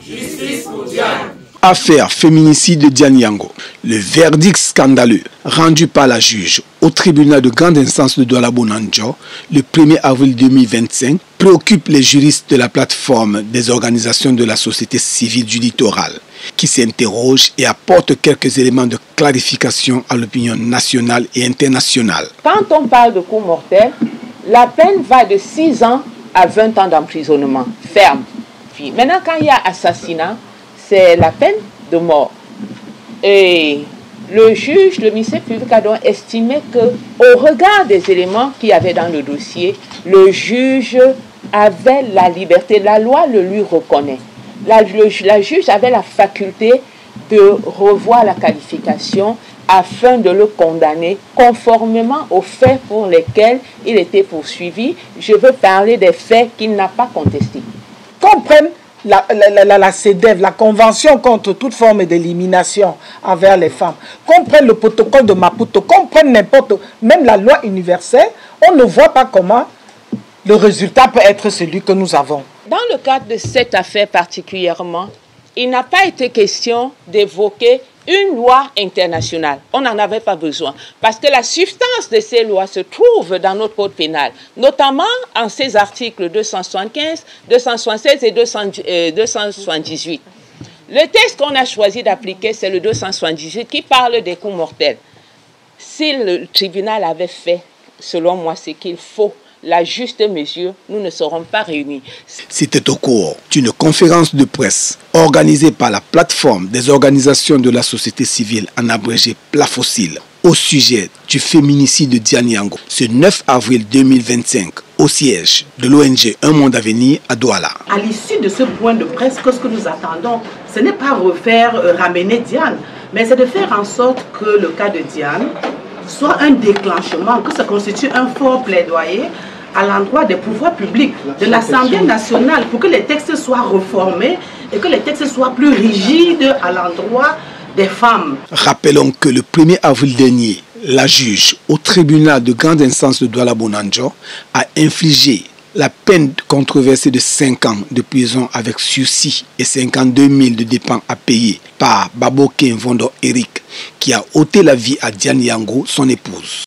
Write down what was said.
Justice pour Diane. Affaire féminicide de Diane Yango. Le verdict scandaleux rendu par la juge au tribunal de grande instance de Douala Bonanjo le 1er avril 2025 préoccupe les juristes de la plateforme des organisations de la société civile du littoral qui s'interrogent et apportent quelques éléments de clarification à l'opinion nationale et internationale. Quand on parle de coup mortel, la peine va de 6 ans à 20 ans d'emprisonnement ferme. Puis, maintenant, quand il y a assassinat, c'est la peine de mort. Et le juge, le ministère public a donc estimé qu'au regard des éléments qu'il y avait dans le dossier, le juge avait la liberté, la loi le lui reconnaît. La juge avait la faculté de revoir la qualification afin de le condamner conformément aux faits pour lesquels il était poursuivi. Je veux parler des faits qu'il n'a pas contestés. Comprennent la CEDEV, la Convention contre toute forme d'élimination envers les femmes, comprennent le protocole de Maputo, comprennent n'importe, même la loi universelle, on ne voit pas comment le résultat peut être celui que nous avons. Dans le cadre de cette affaire particulièrement, il n'a pas été question d'évoquer une loi internationale. On n'en avait pas besoin parce que la substance de ces lois se trouve dans notre code pénal, notamment en ces articles 275, 276 et 278. Le texte qu'on a choisi d'appliquer, c'est le 278 qui parle des coups mortels. Si le tribunal avait fait, selon moi, ce qu'il faut, la juste mesure, nous ne serons pas réunis. C'était au cours d'une conférence de presse organisée par la plateforme des organisations de la société civile, en abrégé Plafocil, au sujet du féminicide de Diane Yango, ce 9 avril 2025, au siège de l'ONG Un Monde à Venir à Douala. À l'issue de ce point de presse, ce que nous attendons, ce n'est pas ramener Diane, mais c'est de faire en sorte que le cas de Diane soit un déclenchement, que ça constitue un fort plaidoyer à l'endroit des pouvoirs publics, de l'Assemblée nationale, pour que les textes soient reformés et que les textes soient plus rigides à l'endroit des femmes. Rappelons que le 1er avril dernier, la juge au tribunal de grande instance de Douala Bonanjo a infligé la peine controversée de 5 ans de prison avec sursis et 52 000 de dépenses à payer par Baboké Vondo Eric, qui a ôté la vie à Diane Yango, son épouse.